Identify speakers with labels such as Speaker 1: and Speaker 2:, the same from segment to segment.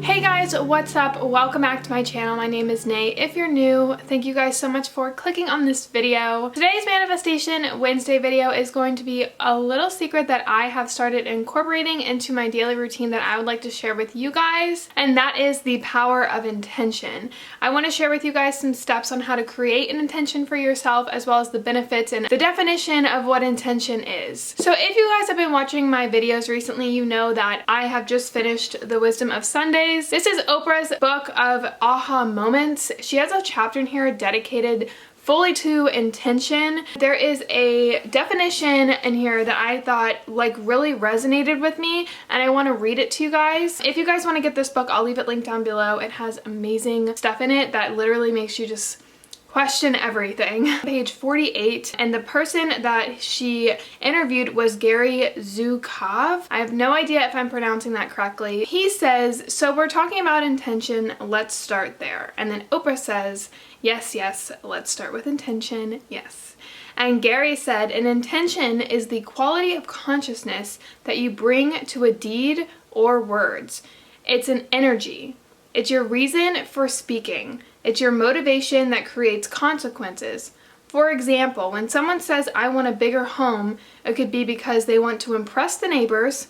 Speaker 1: Hey guys, what's up? Welcome back to my channel. My name is Nay. If you're new, thank you guys so much for clicking on this video. Today's Manifestation Wednesday video is going to be a little secret that I have started incorporating into my daily routine that I would like to share with you guys, and that is the power of intention. I want to share with you guys some steps on how to create an intention for yourself, as well as the benefits and the definition of what intention is. So if you guys have been watching my videos recently, you know that I have just finished The Wisdom of Sundays. This is Oprah's book of aha moments. She has a chapter in here dedicated fully to intention. There is a definition in here that I thought really resonated with me, and I want to read it to you guys. If you guys want to get this book, I'll leave it linked down below. It has amazing stuff in it that literally makes you just question everything. Page 48, and the person that she interviewed was Gary Zukov. I have no idea if I'm pronouncing that correctly. He says, so we're talking about intention, let's start there. And then Oprah says, yes, let's start with intention, yes. And Gary said, an intention is the quality of consciousness that you bring to a deed or words. It's an energy. It's your reason for speaking. It's your motivation that creates consequences. For example, when someone says, I want a bigger home, it could be because they want to impress the neighbors,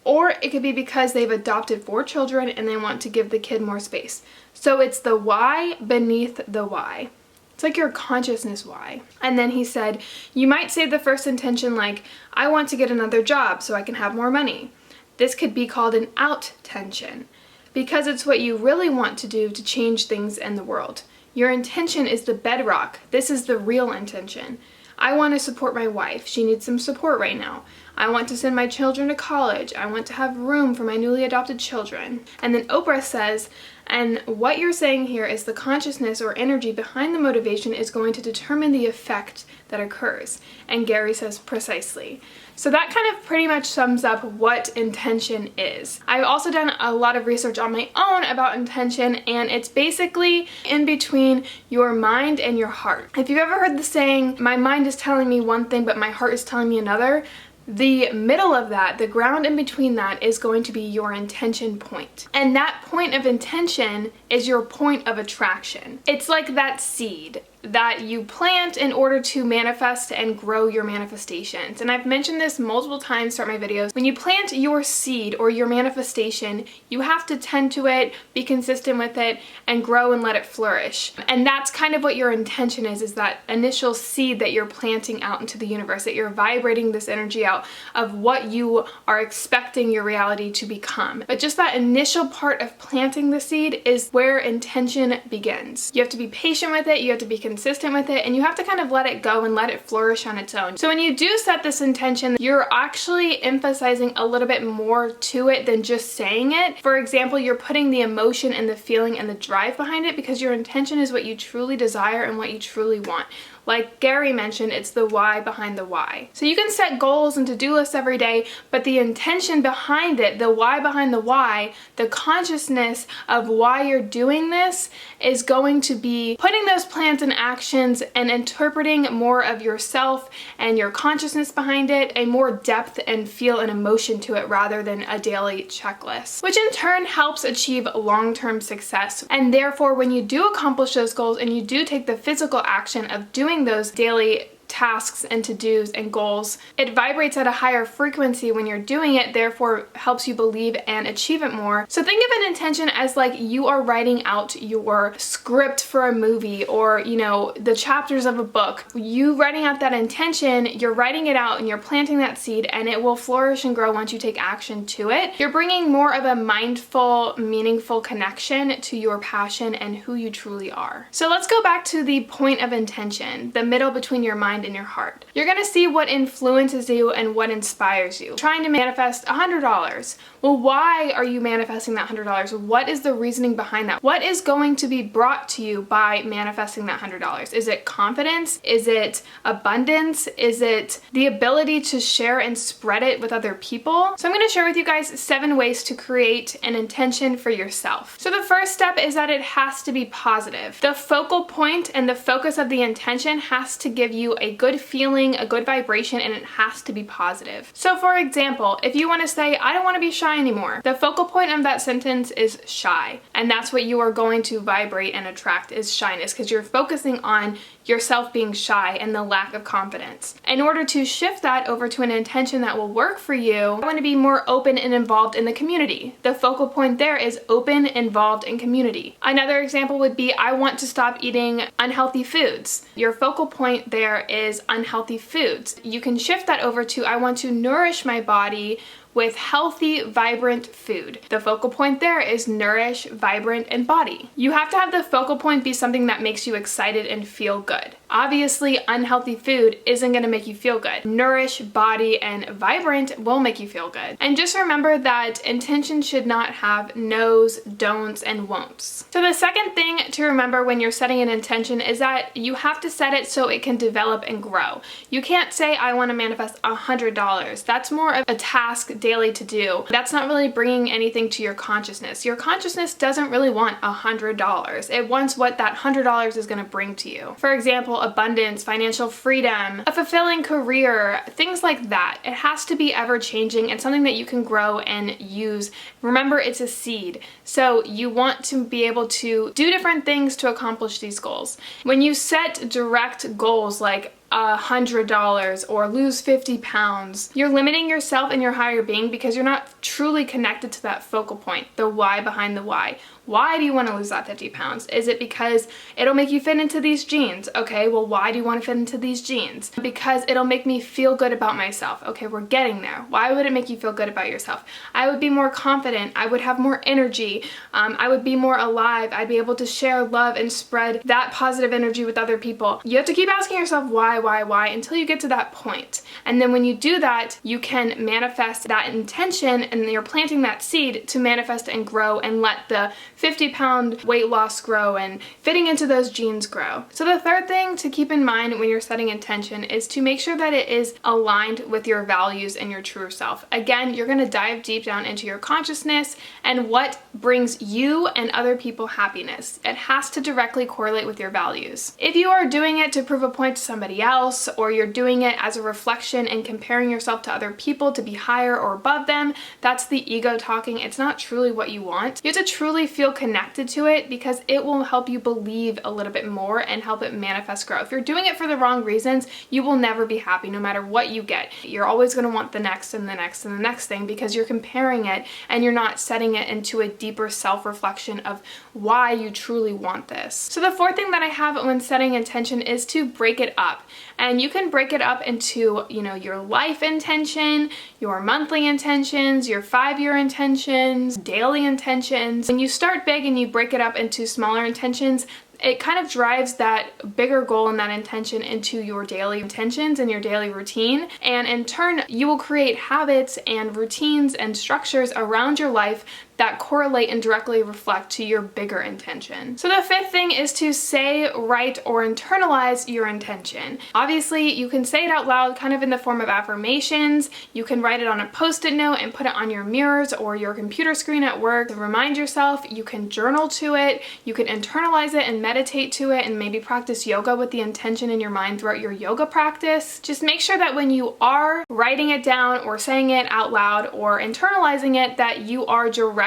Speaker 1: or it could be because they've adopted 4 children and they want to give the kid more space. So it's the why beneath the why. It's like your consciousness why. And then he said, you might say the first intention like, I want to get another job so I can have more money. This could be called an out-tention, because it's what you really want to do to change things in the world. Your intention is the bedrock. This is the real intention. I want to support my wife. She needs some support right now. I want to send my children to college. I want to have room for my newly adopted children. And then Oprah says, and what you're saying here is the consciousness or energy behind the motivation is going to determine the effect that occurs. And Gary says, precisely. So that kind of pretty much sums up what intention is. I've also done a lot of research on my own about intention, and it's basically in between your mind and your heart. If you've ever heard the saying, my mind is telling me one thing, but my heart is telling me another, the middle of that, the ground in between that, is going to be your intention point. And that point of intention is your point of attraction. It's like that seed that you plant in order to manifest and grow your manifestations. And I've mentioned this multiple times throughout my videos. When you plant your seed or your manifestation, you have to tend to it, be consistent with it, and grow and let it flourish. And that's kind of what your intention is that initial seed that you're planting out into the universe, that you're vibrating this energy out of what you are expecting your reality to become. But just that initial part of planting the seed is where intention begins. You have to be patient with it, you have to be consistent with it, and you have to kind of let it go and let it flourish on its own. So when you do set this intention, you're actually emphasizing a little bit more to it than just saying it. For example, you're putting the emotion and the feeling and the drive behind it, because your intention is what you truly desire and what you truly want. Like Gary mentioned, it's the why behind the why. So you can set goals and to-do lists every day, but the intention behind it, the why behind the why, the consciousness of why you're doing this is going to be putting those plans in actions and interpreting more of yourself and your consciousness behind it, a more depth and feel and emotion to it rather than a daily checklist, which in turn helps achieve long-term success. And therefore, when you do accomplish those goals and you do take the physical action of doing those daily tasks and to-dos and goals, it vibrates at a higher frequency when you're doing it, therefore helps you believe and achieve it more. So think of an intention as like you are writing out your script for a movie, or the chapters of a book. You writing out that intention, you're writing it out and you're planting that seed, and it will flourish and grow once you take action to it. You're bringing more of a mindful, meaningful connection to your passion and who you truly are. So let's go back to the point of intention, the middle between your mind in your heart. You're gonna see what influences you and what inspires you. Trying to manifest $100. Well, why are you manifesting that $100? What is the reasoning behind that? What is going to be brought to you by manifesting that $100? Is it confidence? Is it abundance? Is it the ability to share and spread it with other people? So I'm gonna share with you guys 7 ways to create an intention for yourself. So the first step is that it has to be positive. The focal point and the focus of the intention has to give you a a good feeling, a good vibration, and it has to be positive. So for example, if you want to say, I don't want to be shy anymore, the focal point of that sentence is shy. And that's what you are going to vibrate and attract, is shyness, because you're focusing on yourself being shy and the lack of confidence. In order to shift that over to an intention that will work for you, I want to be more open and involved in the community. The focal point there is open, involved, in community. Another example would be, I want to stop eating unhealthy foods. Your focal point there is unhealthy foods. You can shift that over to, I want to nourish my body with healthy, vibrant food. The focal point there is nourish, vibrant, and body. You have to have the focal point be something that makes you excited and feel good. Obviously, unhealthy food isn't gonna make you feel good. Nourish, body, and vibrant will make you feel good. And just remember that intention should not have no's, don'ts, and won'ts. So the second thing to remember when you're setting an intention is that you have to set it so it can develop and grow. You can't say, I wanna manifest $100. That's more of a task daily to do. That's not really bringing anything to your consciousness. Your consciousness doesn't really want $100. It wants what that $100 is going to bring to you. For example, abundance, financial freedom, a fulfilling career, things like that. It has to be ever changing and something that you can grow and use. Remember, it's a seed. So you want to be able to do different things to accomplish these goals. When you set direct goals like $100 or lose 50 pounds, you're limiting yourself and your higher being because you're not truly connected to that focal point, the why behind the why. Why do you want to lose that 50 pounds? Is it because it'll make you fit into these jeans? Okay, well, why do you want to fit into these jeans? Because it'll make me feel good about myself. Okay, we're getting there. Why would it make you feel good about yourself? I would be more confident. I would have more energy. I would be more alive. I'd be able to share love and spread that positive energy with other people. You have to keep asking yourself why until you get to that point. And then when you do that, you can manifest that intention, and you're planting that seed to manifest and grow and let the 50-pound weight loss grow and fitting into those jeans grow. So the third thing to keep in mind when you're setting intention is to make sure that it is aligned with your values and your true self. Again, you're going to dive deep down into your consciousness and what brings you and other people happiness. It has to directly correlate with your values. If you are doing it to prove a point to somebody else, or you're doing it as a reflection and comparing yourself to other people to be higher or above them, that's the ego talking. It's not truly what you want. You have to truly feel connected to it because it will help you believe a little bit more and help it manifest growth. If you're doing it for the wrong reasons, you will never be happy no matter what you get. You're always going to want the next and the next and the next thing because you're comparing it and you're not setting it into a deeper self-reflection of why you truly want this. So the fourth thing that I have when setting intention is to break it up. And you can break it up into, your life intention, your monthly intentions, your 5-year intentions, daily intentions. When you start big and you break it up into smaller intentions, it kind of drives that bigger goal and that intention into your daily intentions and your daily routine. And in turn, you will create habits and routines and structures around your life that correlate and directly reflect to your bigger intention. So the fifth thing is to say, write, or internalize your intention. Obviously, you can say it out loud kind of in the form of affirmations. You can write it on a post-it note and put it on your mirrors or your computer screen at work to remind yourself. You can journal to it. You can internalize it and meditate to it and maybe practice yoga with the intention in your mind throughout your yoga practice. Just make sure that when you are writing it down or saying it out loud or internalizing it, that you are directly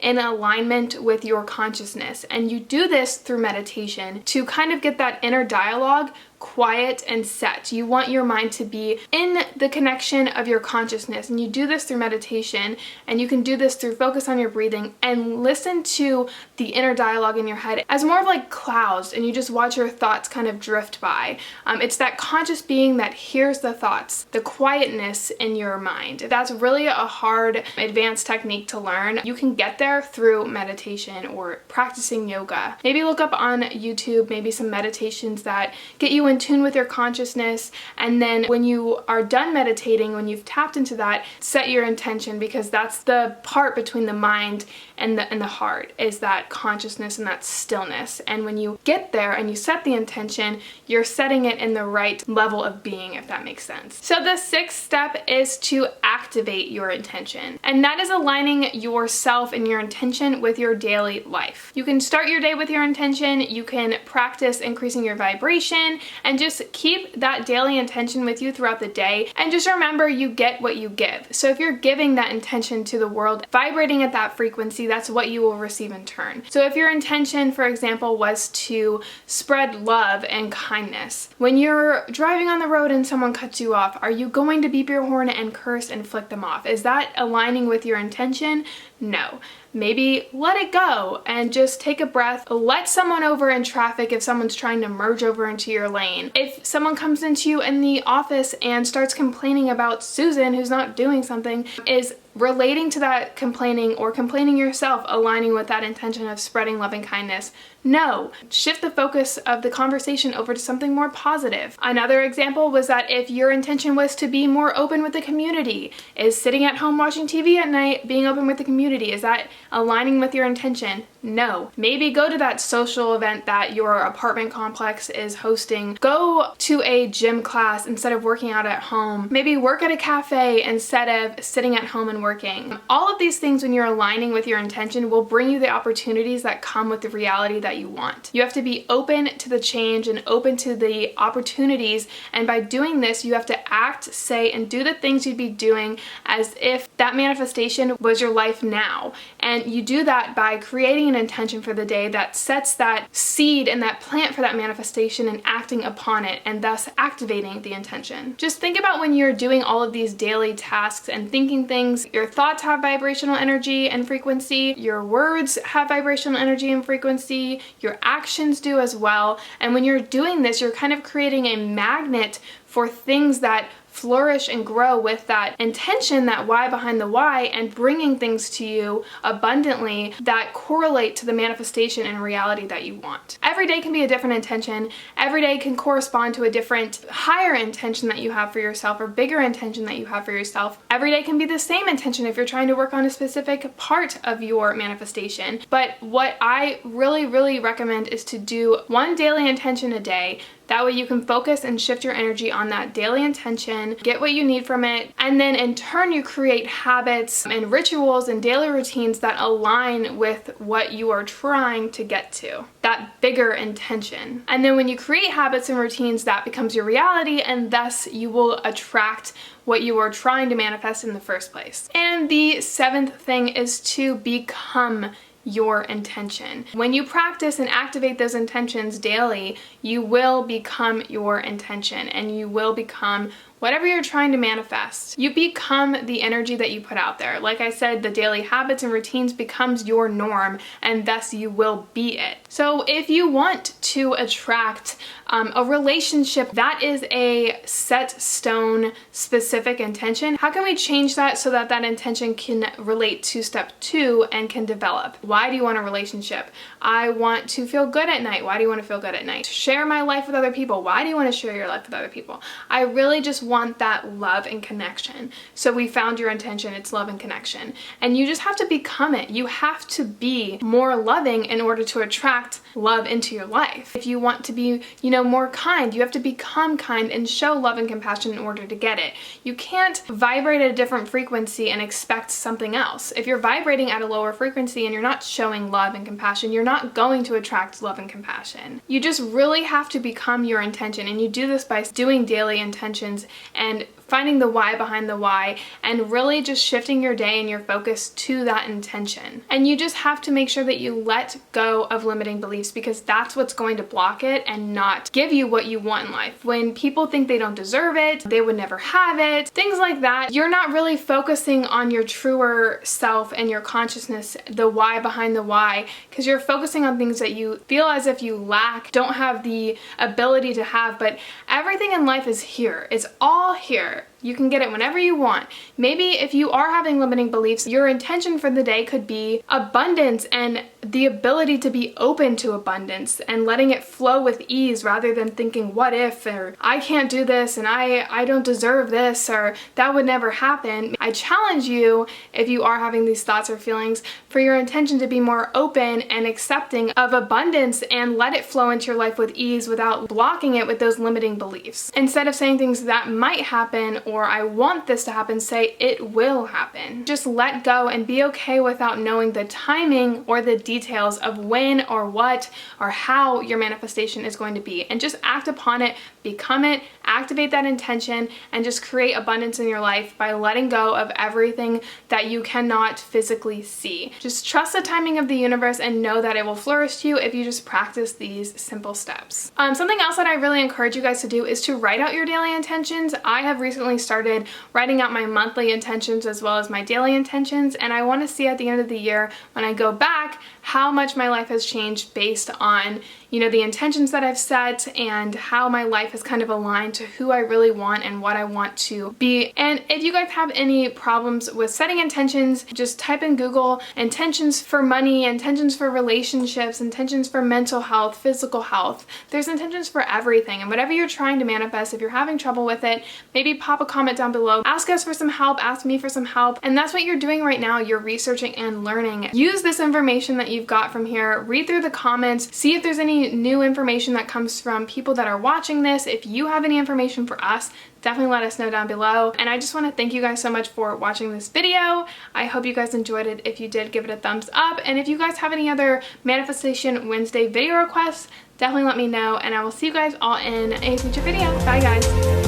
Speaker 1: in alignment with your consciousness. And you do this through meditation to kind of get that inner dialogue quiet and set. You want your mind to be in the connection of your consciousness, and you do this through meditation, and you can do this through focus on your breathing and listen to the inner dialogue in your head as more of like clouds, and you just watch your thoughts kind of drift by. It's that conscious being that hears the thoughts, the quietness in your mind. That's really a hard advanced technique to learn. You can get there through meditation or practicing yoga. Maybe look up on YouTube maybe some meditations that get you in tune with your consciousness, and then when you are done meditating, when you've tapped into that, set your intention, because that's the part between the mind and the heart is that consciousness and that stillness. And when you get there and you set the intention, you're setting it in the right level of being, if that makes sense. So the sixth step is to activate your intention. And that is aligning yourself and your intention with your daily life. You can start your day with your intention, you can practice increasing your vibration, and just keep that daily intention with you throughout the day. And just remember, you get what you give. So if you're giving that intention to the world, vibrating at that frequency, that's what you will receive in turn. So if your intention, for example, was to spread love and kindness, when you're driving on the road and someone cuts you off, are you going to beep your horn and curse and flick them off? Is that aligning with your intention? No. Maybe let it go and just take a breath. Let someone over in traffic if someone's trying to merge over into your lane. If someone comes into you in the office and starts complaining about Susan who's not doing something, is relating to that complaining or complaining yourself aligning with that intention of spreading love and kindness? No. Shift the focus of the conversation over to something more positive. Another example was that if your intention was to be more open with the community, is sitting at home watching TV at night being open with the community, is that aligning with your intention? No. Maybe go to that social event that your apartment complex is hosting. Go to a gym class instead of working out at home. Maybe work at a cafe instead of sitting at home and working. All of these things, when you're aligning with your intention, will bring you the opportunities that come with the reality that you want. You have to be open to the change and open to the opportunities, and by doing this, you have to act, say, and do the things you'd be doing as if that manifestation was your life now. And you do that by creating an intention for the day that sets that seed and that plant for that manifestation and acting upon it, and thus activating the intention. Just think about when you're doing all of these daily tasks and thinking things, your thoughts have vibrational energy and frequency, your words have vibrational energy and frequency, your actions do as well. And when you're doing this, you're kind of creating a magnet for things that flourish and grow with that intention, that why behind the why, and bringing things to you abundantly that correlate to the manifestation and reality that you want. Every day can be a different intention. Every day can correspond to a different higher intention that you have for yourself or bigger intention that you have for yourself. Every day can be the same intention if you're trying to work on a specific part of your manifestation. But what I really recommend is to do one daily intention a day. That way you can focus and shift your energy on that daily intention, get what you need from it, and then in turn you create habits and rituals and daily routines that align with what you are trying to get to, that bigger intention. And then when you create habits and routines, that becomes your reality, and thus you will attract what you are trying to manifest in the first place. And the seventh thing is to become your intention. When you practice and activate those intentions daily, you will become your intention, and you will become whatever you're trying to manifest. You become the energy that you put out there. Like I said, the daily habits and routines becomes your norm, and thus you will be it. So if you want to attract a relationship that is a set stone specific intention, how can we change that so that that intention can relate to step 2 and can develop? Why do you want a relationship? I want to feel good at night. Why do you want to feel good at night? Share my life with other people. Why do you want to share your life with other people? I really just want that love and connection. So we found your intention, it's love and connection. And you just have to become it. You have to be more loving in order to attract love into your life. If you want to be, more kind, you have to become kind and show love and compassion in order to get it. You can't vibrate at a different frequency and expect something else. If you're vibrating at a lower frequency and you're not showing love and compassion, you're not going to attract love and compassion. You just really have to become your intention, and you do this by doing daily intentions and finding the why behind the why, and really just shifting your day and your focus to that intention. And you just have to make sure that you let go of limiting beliefs, because that's what's going to block it and not give you what you want in life. When people think they don't deserve it, they would never have it, things like that, you're not really focusing on your truer self and your consciousness, the why behind the why, because you're focusing on things that you feel as if you lack, don't have the ability to have. But everything in life is here. It's all here. You can get it whenever you want. Maybe if you are having limiting beliefs, your intention for the day could be abundance and the ability to be open to abundance and letting it flow with ease rather than thinking, what if, or I can't do this, and I don't deserve this, or that would never happen. I challenge you, if you are having these thoughts or feelings, for your intention to be more open and accepting of abundance and let it flow into your life with ease without blocking it with those limiting beliefs. Instead of saying things that might happen or I want this to happen, say it will happen. Just let go and be okay without knowing the timing or the details of when or what or how your manifestation is going to be, and just act upon it, become it, activate that intention, and just create abundance in your life by letting go of everything that you cannot physically see. Just trust the timing of the universe and know that it will flourish to you if you just practice these simple steps. Something else that I really encourage you guys to do is to write out your daily intentions. I have recently started writing out my monthly intentions as well as my daily intentions, and I want to see at the end of the year when I go back how much my life has changed based on, you know, the intentions that I've set and how my life has kind of aligned to who I really want and what I want to be. And if you guys have any problems with setting intentions, just type in Google intentions for money, intentions for relationships, intentions for mental health, physical health. There's intentions for everything, and whatever you're trying to manifest, if you're having trouble with it, maybe pop a comment down below. Ask us for some help, ask me for some help, and that's what you're doing right now. You're researching and learning. Use this information that you've got from here, read through the comments, see if there's any new information that comes from people that are watching this. If you have any information for us, definitely let us know down below. And I just want to thank you guys so much for watching this video. I hope you guys enjoyed it. If you did, give it a thumbs up. And if you guys have any other Manifestation Wednesday video requests, definitely let me know. And I will see you guys all in a future video. Bye guys.